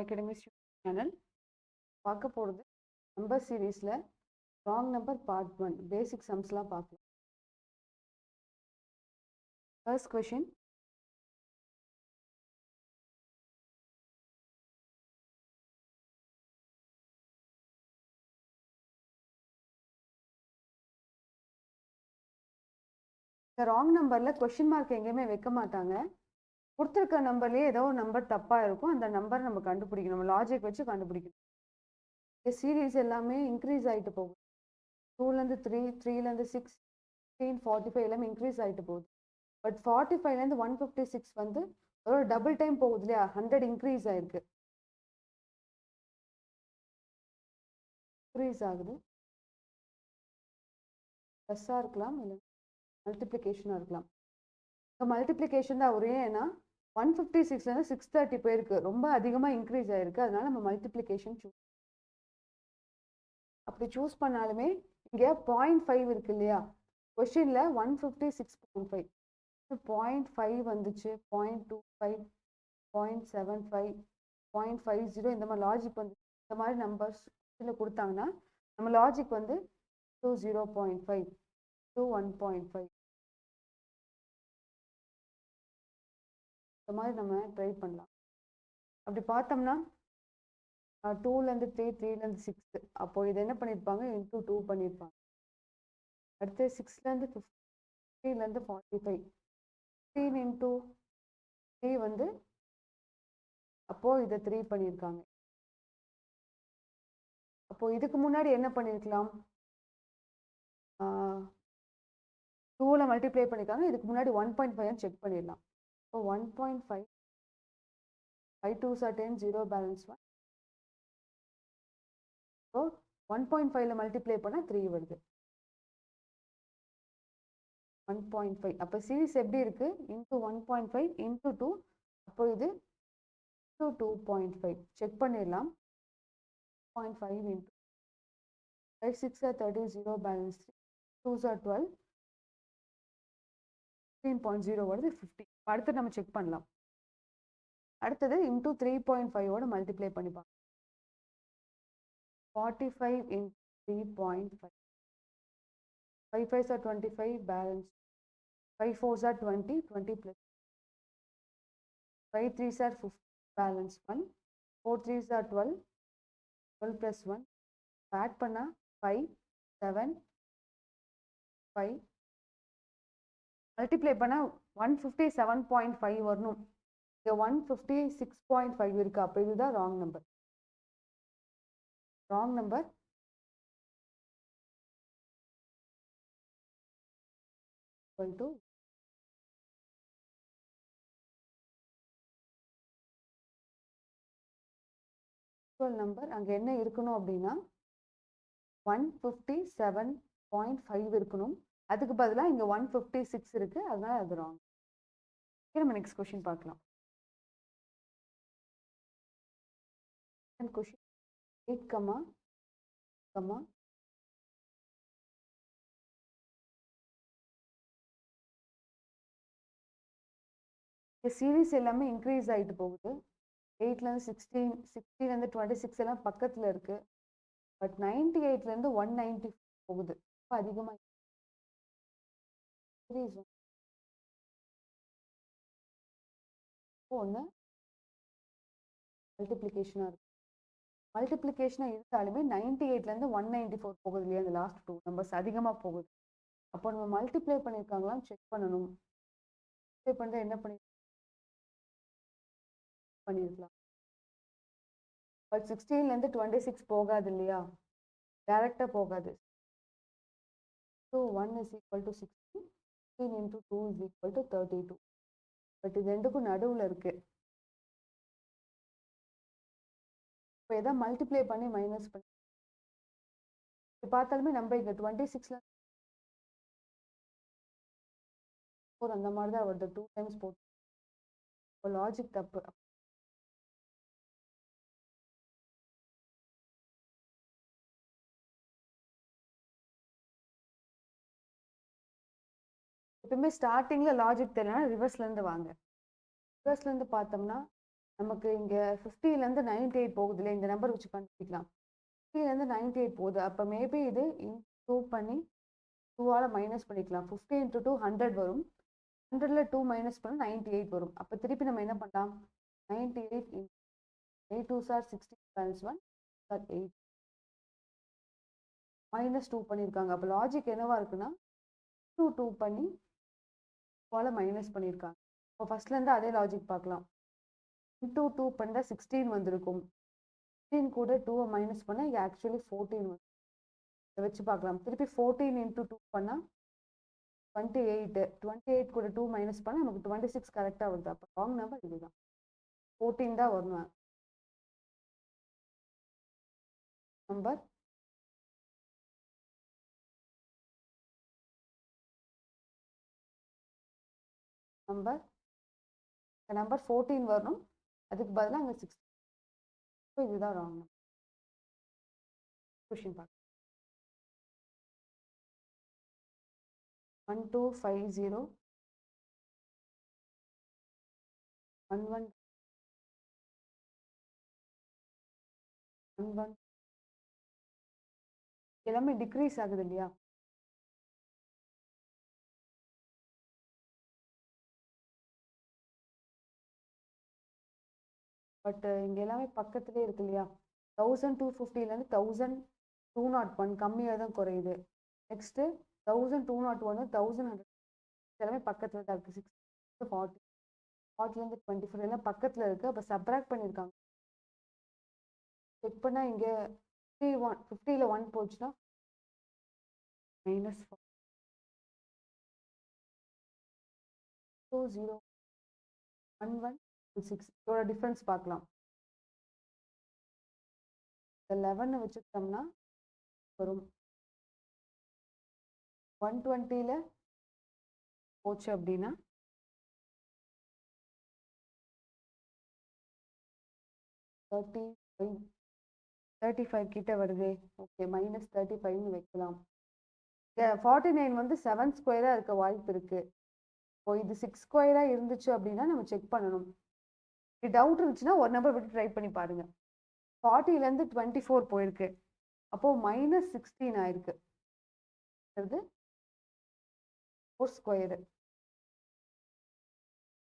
Academy channel பார்க்க போகிறது number சீரீஸில் ராங் நம்பர் பார்ட் 1 பேசிக் சம்ஸ்லாம் பார்க்கலாம். ஃபர்ஸ்ட் கொஷின், இந்த ராங் நம்பரில் கொஷின் மார்க் எங்கேயுமே வைக்க மாட்டாங்க. கொடுத்துருக்க நம்பர்லேயே ஏதோ ஒரு நம்பர் தப்பாக இருக்கும். அந்த நம்பர் நம்ம கண்டுபிடிக்கணும், நம்ம லாஜிக் வச்சு கண்டுபிடிக்கணும். இந்த சீரீஸ் எல்லாமே இன்க்ரீஸ் ஆகிட்டு போகுது. 2லேருந்து 3, 3லேருந்து 6, 15, 45 எல்லாமே இன்க்ரீஸ் ஆகிட்டு போகுது. பட் 45லேருந்து 156 வந்து ஒரு டபுள் டைம் போகுது இல்லையா, 100 இன்க்ரீஸ் ஆகிருக்கு. இன்க்ரீஸ் ஆகுது, ப்ளஸ்ஸாக இருக்கலாம், இல்லை மல்டிப்ளிகேஷனாக இருக்கலாம். இப்போ மல்டிப்ளிகேஷன் தான் ஒரே, ஏன்னா 156லேருந்து 630 போயிருக்கு, ரொம்ப அதிகமாக இன்க்ரீஸ் ஆகிருக்கு. அதனால நம்ம மல்டிப்ளிகேஷன் சூஸ். அப்படி சூஸ் பண்ணாலுமே இங்கே 0.5 இருக்கு இல்லையா, கொஷினில் 156.5, 0.5 வந்துச்சு, 0.25, 0.75, 0.50 இந்த மாதிரி லாஜிக் வந்து இந்த மாதிரி நம்பர்ஸ் இதில் கொடுத்தாங்கன்னா நம்ம லாஜிக் வந்து 0.5 to 1.5 இந்த மாதிரி நம்ம ட்ரை பண்ணலாம். அப்படி பார்த்தோம்னா 2லேருந்து 3, 3லேருந்து 6, அப்போ இது என்ன பண்ணியிருப்பாங்க, இன்டூ 2 பண்ணியிருப்பாங்க. அடுத்து 6லேருந்து 50லேருந்து 45, 15 இன்டூ 3 வந்து அப்போது இதை 3 பண்ணியிருக்காங்க. அப்போது இதுக்கு முன்னாடி என்ன பண்ணியிருக்கலாம், 2ல் மல்டிப்ளை பண்ணியிருக்காங்க, இதுக்கு முன்னாடி 1.5 செக் பண்ணிடலாம். இப்போ 1.5, 5 2s are 10, 0 பேலன்ஸ் 1. ஸோ 1.5ல் மல்டிப்ளை பண்ணால் 3 வருது. 1.5 அப்போ சீரீஸ் எப்படி இருக்குது, இன்டூ 1.5 இன்டூ 2, அப்போ இது இன்டூ 2.5 செக் பண்ணிடலாம். 0.5 into 5 6 are 30, 0 balance 3, 2s are 12, 15.0 வருது, 50. அடுத்து நம்ம செக் பண்ணலாம். அடுத்தது இன்டூ 3.5ஓட மல்டிப்ளை பண்ணிப்பாங்க. 45 into 3.5, 5 5s are 25, balance 5 4s are 20, 20 plus 5 3s are 50, balance 1, 4 3s are 12, 12 plus 1, add பண்ணால் 5 7 5, மல்டிப்ளை பண்ணால் 157.5 வரணும். இங்கே 156.5 இருக்குது. அப்போ இதுதான் wrong number. Wrong number equal to number அங்கே என்ன இருக்கணும் அப்படின்னா 157.5 இருக்கணும். அதுக்கு பதிலாக இங்கே 156 இருக்குது, அதனால அது ராங். நம்ம நெக்ஸ்ட் கொஸ்டின் பார்க்கலாம். கொஸ்டின் 8, சீரீஸ் எல்லாமே இன்க்ரீஸ் ஆகிட்டு போகுது. 8லேருந்து 16, 16லேருந்து 26 எல்லாம் பக்கத்தில் இருக்குது. பட் 98லேருந்து 190 போகுது, ரொம்ப அதிகமாக. சீரீஸ் ஒன்று மல்டிப்ளிகேஷனாக இருக்குது. மல்டிப்ளிகேஷனாக இருந்தாலுமே 98லேருந்து 194 போகுது இல்லையா, அந்த லாஸ்ட் 2 நம்பர்ஸ் அதிகமாக போகுது. அப்போ நம்ம மல்டிப்ளை பண்ணியிருக்காங்களான்னு செக் பண்ணணும். மல்டிப்ளை பண்ணுறது என்ன பண்ணியிருக்கலாம். பட் 16லேருந்து 26 போகாது இல்லையா, டைரெக்டாக போகாது. So 1 is equal to 16, 16 into 2 is equal to 32. But இது ரெண்டுக்கும் நடுவில் இருக்குது. இப்போ எதாவது மல்டிப்ளை பண்ணி மைனஸ் பண்ணி பார்த்தாலுமே நம்ம இங்கே 26ல் அந்த மாதிரி தான் வருது, 2 டைம்ஸ் போட்டு. இப்போ லாஜிக் தப்பு. எப்பவுமே ஸ்டார்டிங்கில் லாஜிக் தெரியலனா ரிவர்ஸ்லேருந்து வாங்க. ரிவர்ஸ்லேருந்து பார்த்தோம்னா நமக்கு இங்கே 50லேருந்து 98 போகுது இல்லை, இந்த நம்பர் வச்சு கண்டுபிடிக்கலாம். 50லேருந்து 98 போகுது. அப்போ மேபி இது டூ பண்ணி 2ஆல் மைனஸ் பண்ணிக்கலாம். 50 × 2 100 வரும். 100ல் 2 மைனஸ் பண்ணால் 98 வரும். அப்போ திருப்பி நம்ம என்ன பண்ணலாம், 98 8 2s are 16 balance 1 are 8 -2 பண்ணியிருக்காங்க. அப்போ லாஜிக் என்னவா இருக்குன்னா 2 பண்ணி 2ஆல் மைனஸ் பண்ணியிருக்காங்க. இப்போ ஃபர்ஸ்ட்லேருந்து அதே லாஜிக் பார்க்கலாம். இன்டூ 2 பண்ணால் 16 வந்திருக்கும். 16 கூட 2 மைனஸ் பண்ணால் இங்கே ஆக்சுவலி 14 வந்து இதை வச்சு பார்க்கலாம். திருப்பி 14 × 2 பண்ணால் 28. 28 கூட 2 மைனஸ் பண்ணால் நமக்கு 26 கரெக்டாக வருது. அப்போ ராங் நம்பர் இதுதான், 14 தான் வரணும். நம்பர் நம்பர் 14 வரணும். அதுக்கு பதிலாக அங்கே 16. ஸோ இதுதான் ராங் நம்பர். கொஷின் பார்க்கலாம். 1250 11 11 எல்லாமே டிக்ரீஸ் ஆகுது இல்லையா? பட் இங்கே எல்லாமே பக்கத்துலேயே இருக்கு இல்லையா? 1250லேருந்து 1201 கம்மியாக தான் குறையுது. நெக்ஸ்ட்டு 1201 1100 எல்லாமே பக்கத்தில் தான் இருக்குது. 6 40 40லேருந்து 24 எல்லாம் பக்கத்தில் இருக்குது. அப்போ சப்ராக்ட் பண்ணியிருக்காங்க. செக் பண்ணால் இங்கே 50ல் 1 போச்சுன்னா -4 20 11 6 இதோட டிஃப்ரென்ஸ் பார்க்கலாம். 11 வச்சுக்கிட்டோம்னா வரும் 120ல் போச்சு அப்படின்னா 35 கிட்ட வருது. ஓகே, -35ன்னு வைக்கலாம். 49 வந்து 7 ஸ்கொயராக இருக்க வாய்ப்பு இருக்கு. இப்போ இது 6 ஸ்கொயராக இருந்துச்சு அப்படின்னா நம்ம செக் பண்ணணும். இப்படி டவுட் இருந்துச்சுன்னா ஒரு நம்பர் விட்டு ட்ரை பண்ணி பாருங்க. 40லேருந்து 24 போயிருக்கு. அப்போ -16 ஆயிருக்கு. அது 4 ஸ்கொயரு.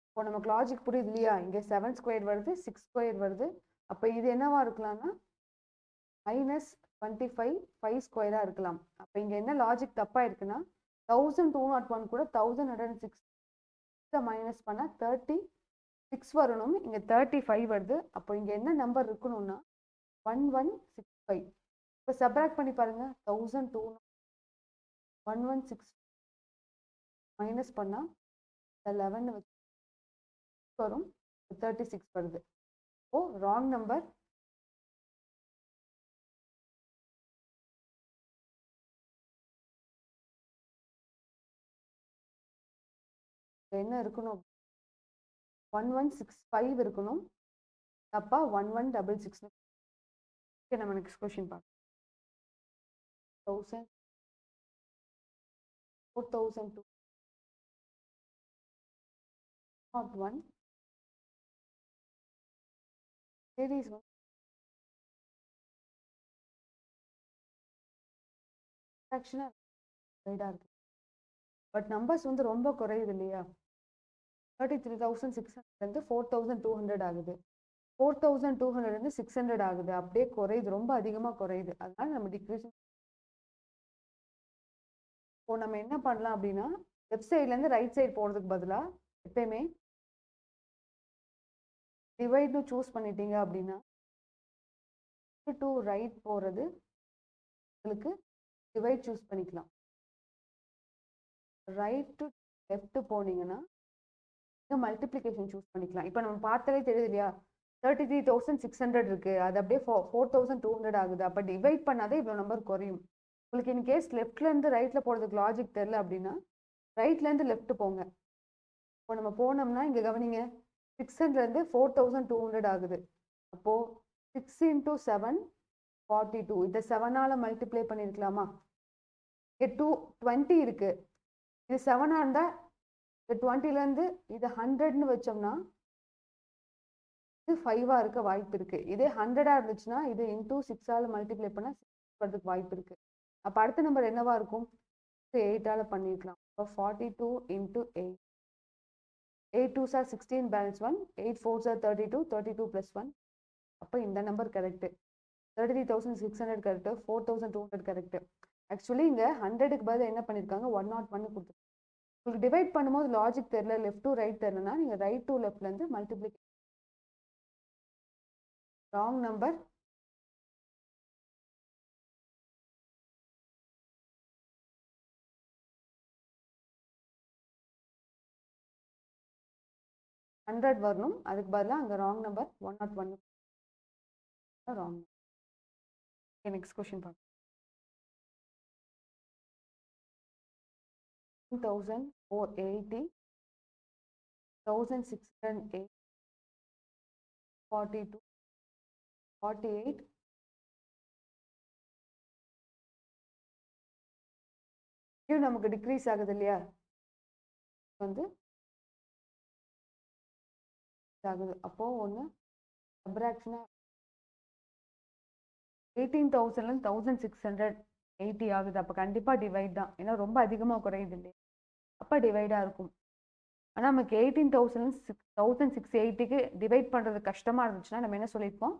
இப்போ நமக்கு லாஜிக் புரியுது இல்லையா? இங்கே 7 ஸ்கொயர் வருது, 6 ஸ்கொயர் வருது. அப்போ இது என்னவா இருக்கலாம்னா -25 5 ஸ்கொயராக இருக்கலாம். அப்போ இங்கே என்ன லாஜிக் தப்பாக இருக்குன்னா 1201 கூட 1106 மைனஸ் பண்ணால் 36 வரணும். இங்கே 35 வருது. அப்போ இங்கே என்ன நம்பர் இருக்கணும்னா 1165. இப்போ சப்ராக்ட் பண்ணி பாருங்க. 1200 1106 மைனஸ் பண்ணால் 11 வச்சு வரும், 36 வருது. ஓ, ராங் நம்பர். என்ன இருக்கணும், 1165 இருக்கணும். தப்பா 1166. ஓகே, நம்ம நெக்ஸ்ட் கொஸ்டின் பார்க்கலாம். 1000 4002 1 series ஃப்ராக்ஷனாக இருக்கு. பட் நம்பர்ஸ் வந்து ரொம்ப குறையுது இல்லையா? 33,600 4,200 ஆகுது. 4,200 600 ஆகுது. அப்படியே குறையுது, ரொம்ப அதிகமாக குறையுது. அதனால நம்ம டிக்ரீஸ். இப்போ நம்ம என்ன பண்ணலாம் அப்படின்னா லெஃப்ட் சைட்லேருந்து ரைட் சைடு போகிறதுக்கு பதிலாக எப்பயுமே டிவைட்னு சூஸ் பண்ணிட்டீங்க அப்படின்னா டு ரைட் போகிறது உங்களுக்கு டிவைட் சூஸ் பண்ணிக்கலாம். ரைட் டு லெஃப்ட் போனீங்கன்னா இங்கே மல்டிப்ளிகேஷன் சூஸ் பண்ணிக்கலாம். இப்போ நம்ம பார்த்தாலே தெரியுது இல்லையா? 33,600 இருக்குது. அது அப்படியே 4,200 ஆகுது. அப்போ டிவைட் பண்ணாதே இவ்வளோ நம்பர் குறையும். உங்களுக்கு இன்கேஸ் லெஃப்ட்லேருந்து ரைட்டில் போகிறதுக்கு லாஜிக் தெரில அப்படின்னா ரைட்லேருந்து லெஃப்ட் போங்க. இப்போ நம்ம போனோம்னா இங்கே கவனிங்க, 600 4,200 ஆகுது. அப்போது 6 × 7 42. இதை 7ஆல் மல்டிப்ளை பண்ணியிருக்கலாமா? இங்கே 20 இருக்குது. இது 7ஆக இருந்தால் இந்த 20லேருந்து இது 100ன்னு வச்சோம்னா இது 5 இருக்க வாய்ப்பு இருக்கு. இதே 100 இருந்துச்சுன்னா இது இன்டூ 6 மல்டிப்ளை பண்ணா 6 வரதுக்கு வாய்ப்பு இருக்கு. அப்ப அடுத்த நம்பர் என்னவா இருக்கும்? 8 பண்ணிருக்கலாம். அப்போ 42 into 8. 8 2s are 16 balance 1. 8 4s are 32. 32 plus 1. அப்போ இந்த number correct. 33,600 correct. 4,200 correct. Actually இங்க 100க்கு பதிலா என்ன பண்ணிருக்காங்க? 101 கொடுத்துருக்காங்க. உங்களுக்கு டிவைட் பண்ணும்போது லாஜிக் தெரியல, லெஃப்ட் டு ரைட் தெரியலனா நீங்க ரைட் டு லெஃப்ட்ல இருந்து மல்டிப்ளை. ராங் நம்பர் 100 வரணும். அதுக்கு பதிலாக அங்கே wrong number 101 wrong. Next question பார்க்கலாம். 1480 1608 42 48 இது நமக்கு டிக்ரீஸ் ஆகுது இல்லையா? வந்து ஆகுது. அப்போ ஒன்று சப்ராக்ஷனா 18,000 1680 ஆகுது. அப்போ கண்டிப்பாக டிவைட் தான். ஏன்னா ரொம்ப அதிகமாக குறையுது இல்லையா? அப்போ டிவைடாக இருக்கும். ஆனால் நமக்கு 18,000 1680க்கு டிவைட் பண்ணுறது கஷ்டமாக இருந்துச்சுன்னா நம்ம என்ன சொல்லியிருப்போம்?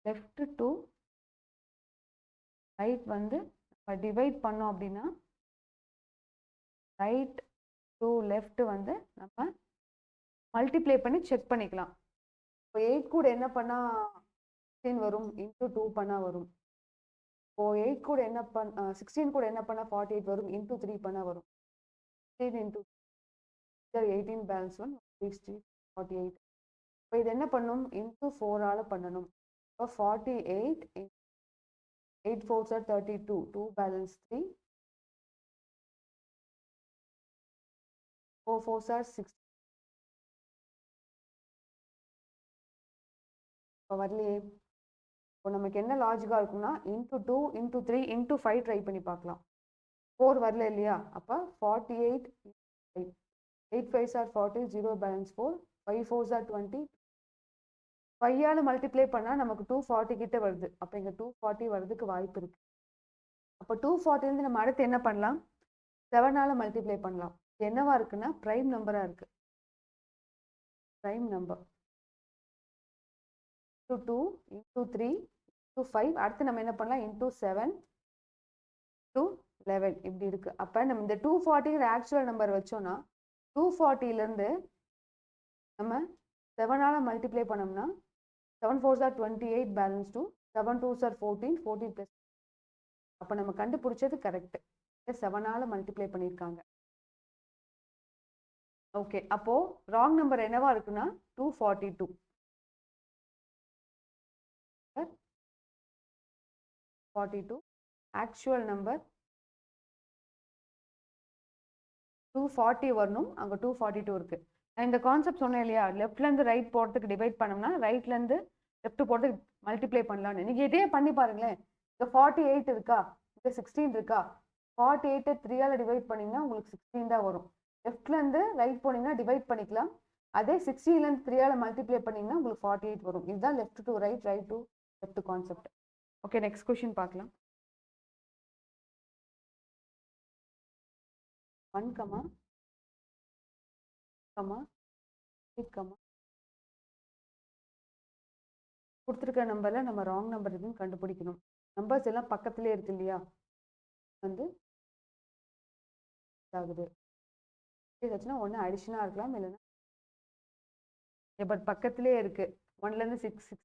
லெஃப்ட் டு ரைட் வந்து நம்ம டிவைட் பண்ணோம் அப்படின்னா ரைட் டு லெஃப்ட் வந்து நம்ம மல்டிப்ளை பண்ணி செக் பண்ணிக்கலாம். இப்போ 8 கூட என்ன பண்ணால் 16 வரும்? இன்டூ 2 பண்ணால் வரும். இப்போ 8 கூட என்ன 16 கூட என்ன பண்ணால் 48 வரும்? இன்டூ 3 பண்ணால் வரும். 16 இன்டூ 18 பேலன்ஸ் 1 48. இப்போ இது என்ன பண்ணும்? இன்டூ 4 பண்ணணும். இப்போ 48 8 4s are 32. 2 balance 3. 4 4s are 6. இப்போ வரலையே. இப்போ நமக்கு என்ன லாஜிக்காக இருக்கும்னா இன்டூ 2 இன்டூ 3 இன்டூ 5 ட்ரை பண்ணி பார்க்கலாம். 4 வரல இல்லையா? அப்போ 48 8 5s are 40. 0 balance 4. 5 4s are 20. 5 multiply பண்ணால் நமக்கு 240 கிட்ட வருது. அப்போ இங்கே 240 வர்றதுக்கு வாய்ப்பு இருக்கு. அப்போ 240 நம்ம அடுத்து என்ன பண்ணலாம்? 7 மல்டிப்ளை பண்ணலாம். என்னவா இருக்குன்னா பிரைம் நம்பரா இருக்கு. Prime number into 2 into 3 into 5. அடுத்து நம்ம என்ன பண்ணலாம்? இன்டூ 7 இன்டூ 11 இப்படி இருக்கு. அப்போ நம்ம இந்த 240 ஆக்சுவல் நம்பர் வச்சோம்னா 240லேருந்து நம்ம 7 மல்டிப்ளை பண்ணோம்னா 7 4s are 28 balance 2. 7 2s are 14. 14 + அப்போ நம்ம கண்டுபிடிச்சது கரெக்ட். 7 மல்டிப்ளை பண்ணியிருக்காங்க. ஓகே, அப்போ ராங் நம்பர் என்னவா இருக்குன்னா 242. 42 ஆக்சுவல் நம்பர் 240 வரணும். அங்கே 242 இருக்கு. நான் இந்த கான்செப்ட் சொன்னேன் இல்லையா? லெஃப்ட்லேருந்து ரைட் போகிறதுக்கு டிவைட் பண்ணோம்னா ரைட்லேருந்து லெஃப்ட் போகிறதுக்கு மல்டிப்ளை பண்ணலாம்னு. நீங்கள் இதே பண்ணி பாருங்களேன். இங்கே 48 இருக்கா? இங்கே 16 இருக்கா? 48 3 டிவைட் பண்ணிங்கன்னா உங்களுக்கு 16 தான் வரும். லெஃப்ட்லேருந்து ரைட் போனீங்கன்னா டிவைட் பண்ணிக்கலாம். அதே 16லேருந்து 3 மல்டிப்ளை பண்ணிங்கன்னா உங்களுக்கு 48 வரும். இதுதான் left to right, right to left concept. Okay, next question பார்க்கலாம். 1, 8, கொடுத்துருக்க நம்பரில் நம்ம ராங் நம்பர் எதுவும் கண்டுபிடிக்கணும். நம்பர்ஸ் எல்லாம் பக்கத்துலேயே இருக்கு இல்லையா? வந்து ஆகுது. ஏதாச்சுன்னா ஒன்று அடிஷனாக இருக்கலாம், இல்லைன்னா பட் பக்கத்துலேயே இருக்கு. 1லேருந்து 6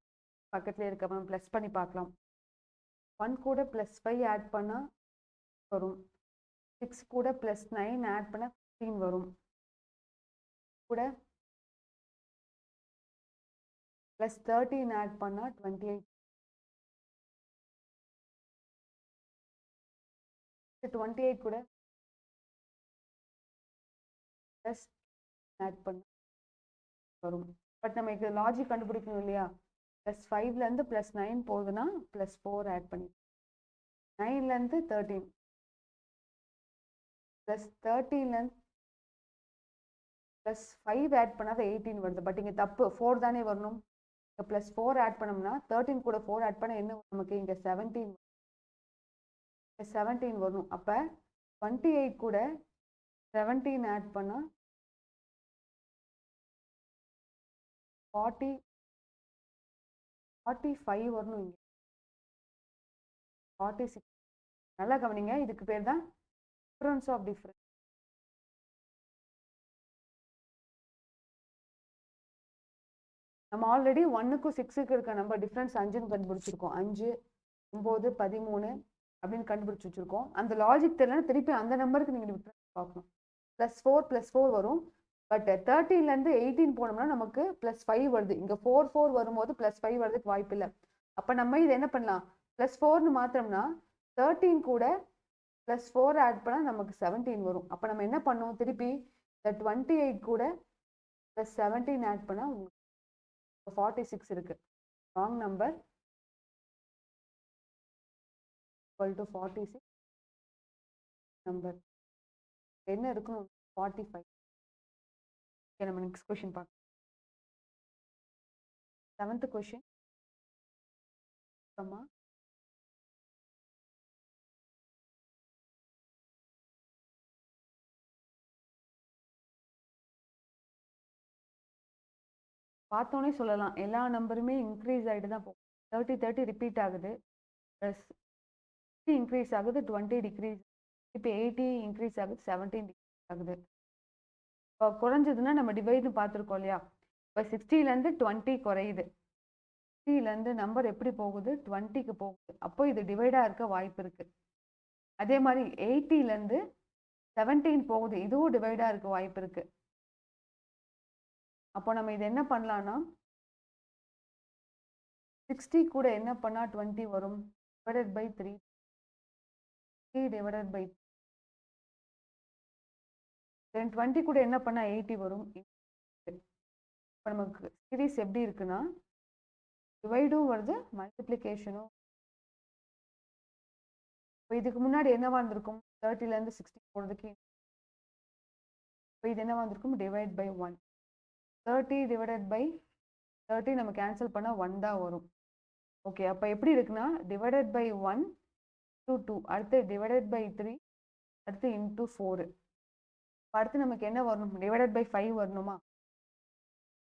பக்கத்துலேயே இருக்கு. அப்புறம் ப்ளஸ் பண்ணி பார்க்கலாம். 1 கூட +5 ஆட் பண்ணால் வரும். 6 கூட +9 ஆட் பண்ணால் 15 வரும். கூட +13 ஆட் பண்ணால் 28. 28 கூட ப்ளஸ் ஆட் பண்ணால் வரும். பட் நம்ம இது லாஜிக் கண்டுபிடிக்கணும் இல்லையா? +5லேருந்து +9 போகுதுன்னா +4 ஆட் பண்ணி 9லேருந்து 13 +13லேருந்து ப்ளஸ் 5 ஆட் பண்ணாத 18 வருது. பட் இங்கே தப்பு, 4 தானே வரணும். இங்கே ப்ளஸ் 4 ஆட் பண்ணோம்னா 13 கூட 4 ஆட் பண்ணால் என்ன நமக்கு இங்கே 17 வரணும். அப்போ 28 கூட 17 ஆட் பண்ணால் 45 வரணும். இங்கே 46. நல்லா கவனிங்க, இதுக்கு பேர் தான் டிஃபரன்ஸ் ஆஃப் டிஃபரன்ஸ். நம்ம ஆல்ரெடி 1க்கும் 6க்கு இருக்க நம்பர் டிஃப்ரென்ஸ் 5ன்னு கண்டுபிடிச்சிருக்கோம். 5, 9, 13 அப்படின்னு கண்டுபிடிச்சி வச்சிருக்கோம். அந்த லாஜிக் தெரியலன்னா திருப்பி அந்த நம்பருக்கு நீங்கள் டிஃப்ரென்ஸ் பார்க்கணும். +4 வரும். பட் 13லேருந்து 18 போனோம்னா நமக்கு +5 வருது. இங்கே 4 வரும்போது +5 வரதுக்கு வாய்ப்பு இல்லை. அப்போ நம்ம இது என்ன பண்ணலாம், +4ன்னு மாத்திரம்னா 13 கூட +4 ஆட் பண்ணால் நமக்கு 17 வரும். அப்போ நம்ம என்ன பண்ணோம், திருப்பி இந்த 28 கூட +17 ஆட் பண்ணால் 46 இருக்கு. ராங் நம்பர் = 46 நம்பர் என்ன இருக்கணும், 45. ஓகே, நம்ம நெக்ஸ்ட் கொஸ்டின் பார்க்கலாம். 7th question. பார்த்தோன்னே சொல்லலாம், எல்லா நம்பருமே இன்க்ரீஸ் ஆகிட்டு தான் போகும். 30 ரிப்பீட் ஆகுது, ப்ளஸ் 60 இன்க்ரீஸ் ஆகுது, 20 டிக்ரீஸ், இப்போ 80 இன்க்ரீஸ் ஆகுது, 17 டிக்ரீஸ் ஆகுது. இப்போ குறைஞ்சதுன்னா நம்ம டிவைட்னு பார்த்துருக்கோம் இல்லையா. இப்போ 60லேருந்து 20 குறையுது. 60லேருந்து நம்பர் எப்படி போகுது, 20க்கு போகுது. அப்போ இது டிவைடாக இருக்க வாய்ப்பு இருக்குது. அதே மாதிரி 80லேருந்து 17 போகுது, இதுவும் டிவைடாக இருக்க வாய்ப்பு இருக்குது. அப்போ நம்ம இது என்ன பண்ணலான்னா, 60 கூட என்ன பண்ணால் 20 வரும், டிவைடட் பை 3 டிவைடட் பை 20 கூட என்ன பண்ணால் 80 வரும். இப்போ நமக்கு சீரீஸ் எப்படி இருக்குன்னா, டிவைடும் வருது, மல்டிப்ளிகேஷனும். இப்போ இதுக்கு முன்னாடி என்னவா இருந்திருக்கும், 30லேருந்து 60 போகிறதுக்கு. இப்போ இது என்னவா இருந்திருக்கும், டிவைட் பை 1. 30 டிவைடட் பை 30 நம்ம கேன்சல் பண்ணால் 1 தான் வரும். ஓகே, அப்போ எப்படி இருக்குன்னா, டிவைடட் பை 1 × 2, அடுத்து டிவைடட் பை 3, அடுத்து × 4. அடுத்து நமக்கு என்ன வரணும், டிவைடட் பை 5 வரணுமா.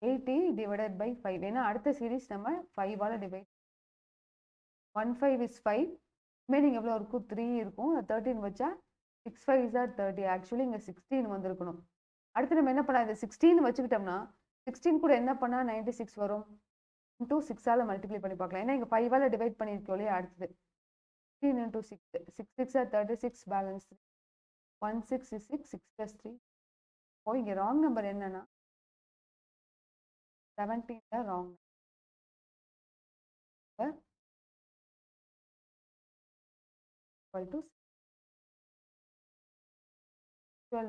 80 டிவைடட் பை 5, ஏன்னா அடுத்த சீரீஸ் நம்ம 5ஆல் டிவைட். 1 5 is 5, ரிமைனிங் எவ்வளோ இருக்கும், 3 இருக்கும். 13 வச்சா 6 5 are 30. ஆக்சுவலி இங்கே 16 வந்திருக்கணும். அடுத்து நம்ம என்ன பண்ணலாம், இந்த 16 வச்சுக்கிட்டோம்னா 16 கூட என்ன பண்ணால் 96 வரும். × 6ஆல் மல்டிப்ளை பண்ணி பார்க்கலாம், ஏன்னா இங்கே 5ஆல் டிவைட் பண்ணியிருக்கோம் இல்லையா. அடுத்தது 16 × 6, 6 6 are 36, பேலன்ஸ் 1 6 is 6, 6 + 3. ஓ, இங்கே ராங் நம்பர் என்னன்னா 17 தான் ராங்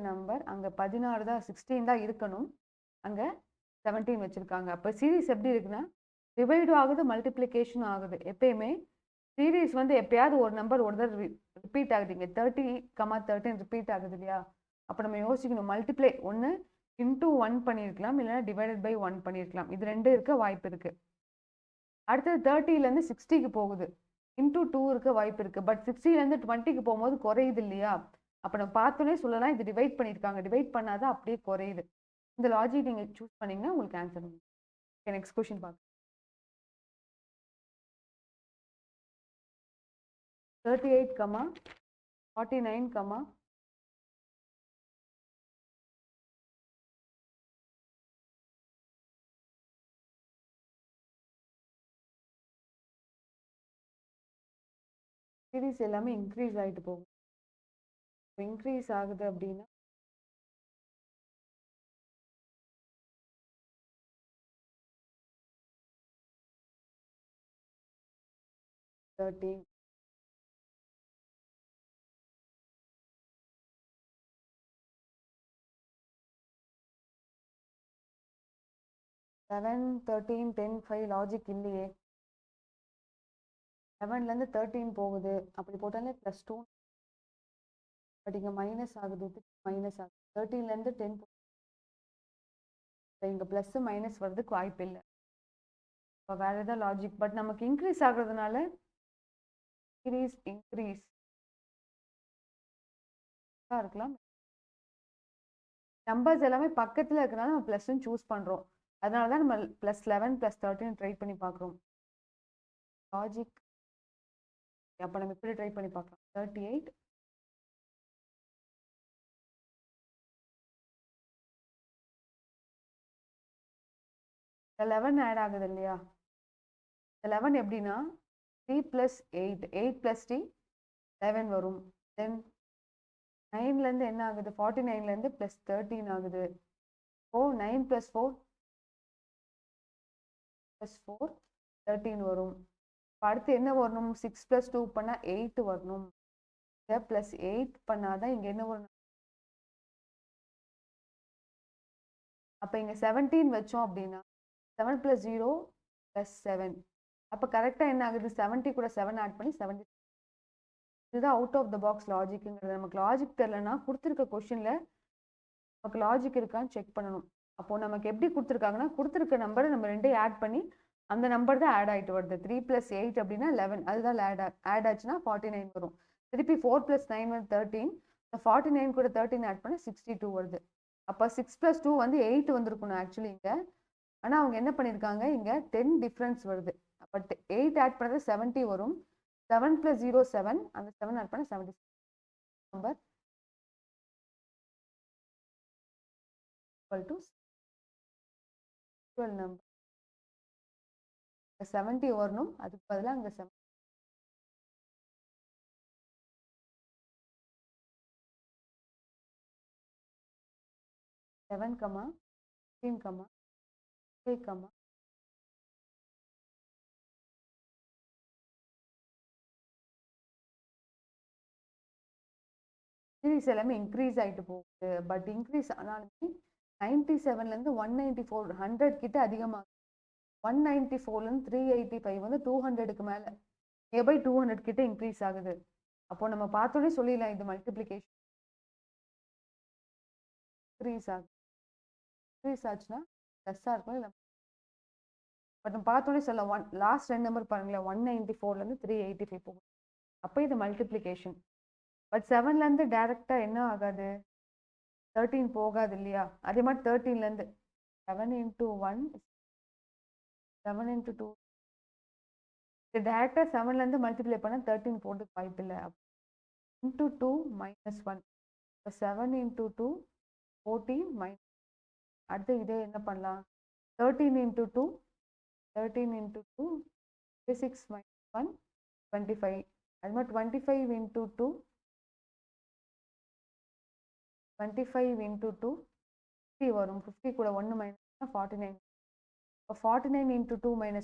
நம்பர். அங்கே 16 தான், 16 தான் இருக்கணும், அங்கே 17 வச்சுருக்காங்க. அப்போ சீரீஸ் எப்படி இருக்குன்னா, டிவைடும் ஆகுது, மல்டிப்ளிகேஷனும் ஆகுது. எப்பயுமே சீரீஸ் வந்து எப்பயாவது ஒரு நம்பர் ஒரு தடவை ரிப்பீட் ஆகுது. இங்கே 30, 13 ரிப்பீட் ஆகுது இல்லையா. அப்போ நம்ம யோசிக்கணும், மல்டிப்ளை ஒன்று × 1 பண்ணியிருக்கலாம், இல்லைன்னா டிவைடட் பை 1 பண்ணியிருக்கலாம். இது ரெண்டு இருக்க வாய்ப்பு இருக்குது. அடுத்தது 30லேருந்து 60க்கு போகுது, × 2 இருக்க வாய்ப்பு இருக்குது. பட் 60லேருந்து 20க்கு போகும்போது குறையுது இல்லையா. அப்போ நம்ம பார்த்தோன்னே சொல்லலாம், இது டிவைட் பண்ணியிருக்காங்க, டிவைட் பண்ணாதான் அப்படியே குறையுது. இந்த லாஜிக் நீங்கள் சூஸ் பண்ணிங்கன்னா உங்களுக்கு ஆன்சர் வரும். ஓகே, நெக்ஸ்ட் கொஸ்டின் பார்க்கலாம். 38, 49, சீரீஸ் எல்லாமே இன்க்ரீஸ் ஆகிட்டு போகும். இன்க்ரீஸ் ஆகுது அப்படின்னா 13, 7, 13, 10, 5 லாஜிக் இல்லையே. 7லேருந்து 13 போகுது, அப்படி போட்டாலே +2. பட் இங்கே மைனஸ் ஆகுது, மைனஸ் ஆகுது. 13லேருந்து 10 இங்கே ப்ளஸ் மைனஸ் வர்றதுக்கு வாய்ப்பு இல்லை. இப்போ வேறு ஏதாவது லாஜிக், பட் நமக்கு இன்க்ரீஸ் ஆகுறதுனால இன்க்ரீஸ் இருக்கலாம். நம்பர்ஸ் எல்லாமே பக்கத்தில் இருக்கிறனால நம்ம ப்ளஸ்ன்னு சூஸ் பண்ணுறோம். அதனால தான் நம்ம +11 +13 ட்ரை பண்ணி பார்க்குறோம். லாஜிக் அப்போ நம்ம இப்படி ட்ரை பண்ணி பார்க்கலாம். 38 11 ஆட் ஆகுது இல்லையா? 11 எப்படின்னா 3 + 8 8 + 3 11 வரும். தென் 9லேருந்து என்ன ஆகுது? 49லேருந்து +13 ஆகுது. ஓ 9 + 4 +4 13 வரும். அடுத்து என்ன வரணும்? 6 + 2 பண்ணால் 8 வரணும். இதை +8 பண்ணாதான் இங்கே என்ன வரும்? அப்போ இங்கே 17 வச்சோம் அப்படின்னா 7 + 0 + 7. அப்போ கரெக்டாக என்ன ஆகுது? 70 கூட 7 ஆட் பண்ணி 70. இதுதான் அவுட் ஆஃப் த பாக்ஸ் லாஜிக்குங்கிறது. நமக்கு லாஜிக் தெரிலனா கொடுத்துருக்க கொஷினில் நமக்கு லாஜிக் இருக்கான்னு செக் பண்ணணும். அப்போது நமக்கு எப்படி கொடுத்துருக்காங்கன்னா, கொடுத்துருக்க நம்பரை நம்ம ரெண்டையும் ஆட் பண்ணி அந்த நம்பர் தான் ஆட் ஆகிட்டு வருது. 3 + 8 அப்படின்னா 11. அதுதான் ஆட் ஆச்சுன்னா 49 வரும். திருப்பி 4 + 9 வந்து 13. இந்த 49 கூட 13 ஆட் பண்ண 62 வருது. அப்போ 6 + 2 வந்து 8 வந்திருக்கணும் ஆக்சுவலி இங்கே. ஆனால் அவங்க என்ன பண்ணியிருக்காங்க, இங்கே 10 டிஃப்ரென்ஸ் வருது. அப்போ 8 ஆட் பண்ணுறது 70 வரும். 7 + 0 7. அந்த 7 ஆட் பண்ண 70 நம்பர் ஈக்குவல் டு 12 நம்பர். 70 வரணும், அதுக்கு பதிலாக அங்கே 7 7, 15, 3, சீரிஸ் எல்லாமே இன்க்ரீஸ் ஆகிட்டு போகுது. பட் இன்க்ரீஸ் ஆனாலுமே 97லேருந்து 194 100 கிட்ட அதிகமாக 194லேருந்து 385 வந்து 200க்கு மேலே நியர்பை 200 கிட்ட இன்க்ரீஸ் ஆகுது. அப்போ நம்ம பார்த்தோன்னே சொல்லிடலாம் இது மல்டிப்ளிகேஷன் இன்க்ரீஸ் ஆகுது. இன்க்ரீஸ் ஆச்சுன்னா ப்ளஸ்ஸாக இருக்கும். இல்லை பட் நம்ம பார்த்தோன்னே சொல்லலாம். லாஸ்ட் 2 நம்பர் பாருங்களேன், 194லேருந்து 385 போகும். அப்போ இது மல்டிப்ளிகேஷன். பட் 7லேருந்து டேரெக்டாக என்ன ஆகாது? 13 போகாது இல்லையா? அதே மாதிரி 13லேருந்து 7 × 1 7 × 2 இது டேரெக்டாக 7லேருந்து மல்டிப்ளை பண்ணால் 13 போகிறதுக்கு வாய்ப்பு இல்லை. × 2 - 1 இப்போ 7 × 2 14 அடுத்து இதே என்ன பண்ணலாம்? 13 × 2 13 × 2 6 - 1 25. அது மாதிரி 25 × 2 25 × 2 50 வரும். 50 கூட 1 மைனஸ் 49. இப்போ 49 × 2 - 1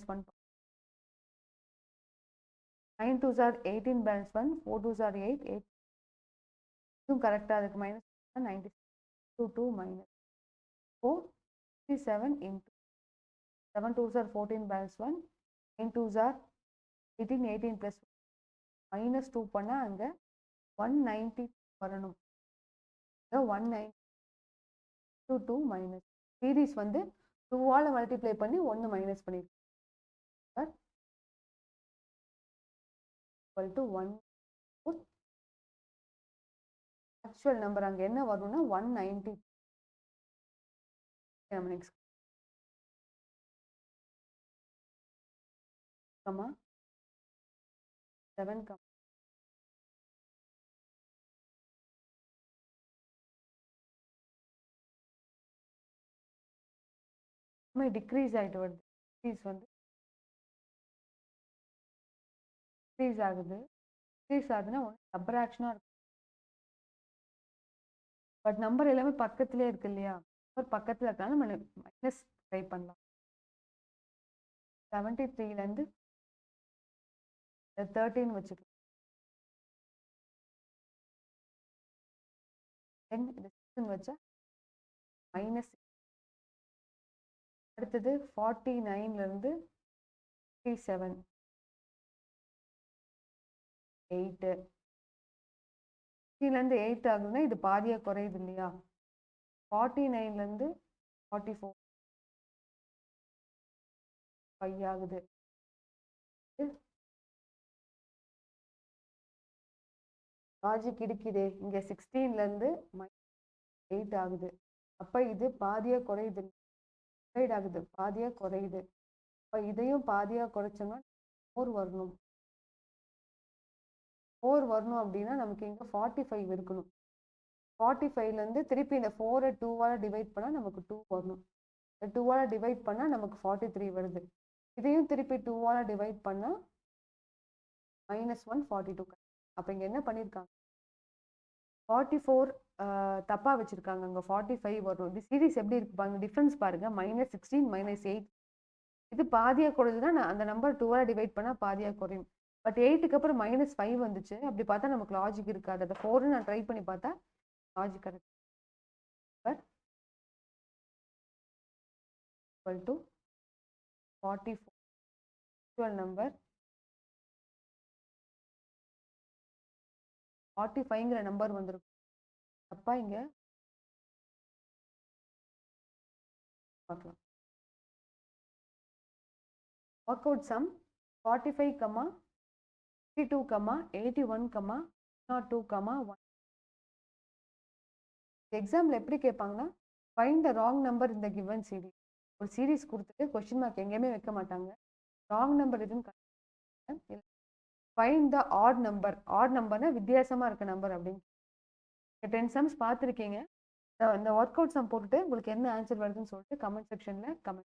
9 2s are 18 balance 1 4 2s are 8 8 இதுவும் கரெக்டாக அதுக்கு minus 90 2 2 minus 4 57 × 7 2s are 14 balance 1 9 2s are 18 18 plus minus 2 பண்ணால் அங்கே 190 வரணும். 190 2 2 மைனஸ் சீரீஸ் வந்து 2ஆல் மல்டிப்ளை பண்ணி 1 மைனஸ் பண்ணியிருக்கோம். equal to 1/4 ஆக்சுவல் நம்பர் அங்கே என்ன வரும்னா 190. நம்ம நெக்ஸ்ட் 7 டிக்ரீஸ் ஆகிட்டு வருது. டிக்ரீஸ் வந்து டிக்ரீஸ் ஆகுது. டிக்ரீஸ் ஆகுதுன்னா சப்ராக்ஷனாக இருக்கும். பட் நம்பர் எல்லாமே பக்கத்துலேயே இருக்கு இல்லையா? நம்பர் பக்கத்தில் இருக்காலும் நம்ம மைனஸ் ட்ரை பண்ணலாம். 73லேருந்து 13 வச்சுக்கலாம். தென் இது 6 வச்சா மைனஸ். அடுத்தது 49லேருந்து 37 8 3லேருந்து 8 ஆகுதுன்னா இது பாதியாக குறையுது இல்லையா? 49லேருந்து 44 5 ஆகுது. லாஜிக் இடிக்குதே. இங்க 16லேருந்து -8 ஆகுது. அப்ப இது பாதியா குறையுது. டிவைட் ஆகுது. பாதியா குறையுது. அப்ப இதையும் பாதியா குறைச்சோம்னா 4 வரணும். 4 வரணும் அப்படின்னா நமக்கு இங்க 45 இருக்கணும். 45லேருந்து திருப்பி இந்த 4 2ஆல டிவைட் பண்ணா நமக்கு 2 வரணும். 2ஆல டிவைட் பண்ணா நமக்கு 43 வருது. இதையும் திருப்பி 2ஆல டிவைட் பண்ணா -1 42. அப்ப இங்க என்ன பண்ணிருக்காங்க? 44 தப்பா வச்சிருக்காங்க. அங்க 45 வரும். இந்த சீரிஸ் எப்படி இருக்கு பாருங்க. டிஃபரன்ஸ் பாருங்க. -16 -8. இது பாதியா குறையுதுன்னா அந்த நம்பர் 2ஆல டிவைட் பண்ணா பாதியா குறையும். பட் 8க்கு அப்புறம் -5 வந்துச்சு. அப்படி பார்த்தா நமக்கு லாஜிக் இருக்காது. அந்த 4 நான் ட்ரை பண்ணி பார்த்தா logic correct. But equal to 44 actual number 45ங்கிற நம்பர் வந்திருக்கும். அப்பா இங்க பார்க்கலாம். Work out sum 45, 52, 81, 102, 1. எக்ஸாம்ல எப்படி கேட்பாங்கன்னா ஃபைண்ட் த ராங் நம்பர் இந்த கிவன் சீரிஸ். ஒரு சீரிஸ் கொடுத்துட்டு கொஸ்டின் மார்க் எங்கேயுமே வைக்க மாட்டாங்க. ராங் நம்பர் எதுன்னு find the odd number. Odd நம்பர்னா வித்தியாசமா இருக்க நம்பர் அப்படின்னு. 10 சம்ஸ் பார்த்துருக்கீங்க. இந்த ஒர்க் அவுட் சம் போட்டுட்டு உங்களுக்கு என்ன ஆன்சர் வருதுன்னு சொல்லிட்டு கமெண்ட் செக்ஷன்ல கமெண்ட்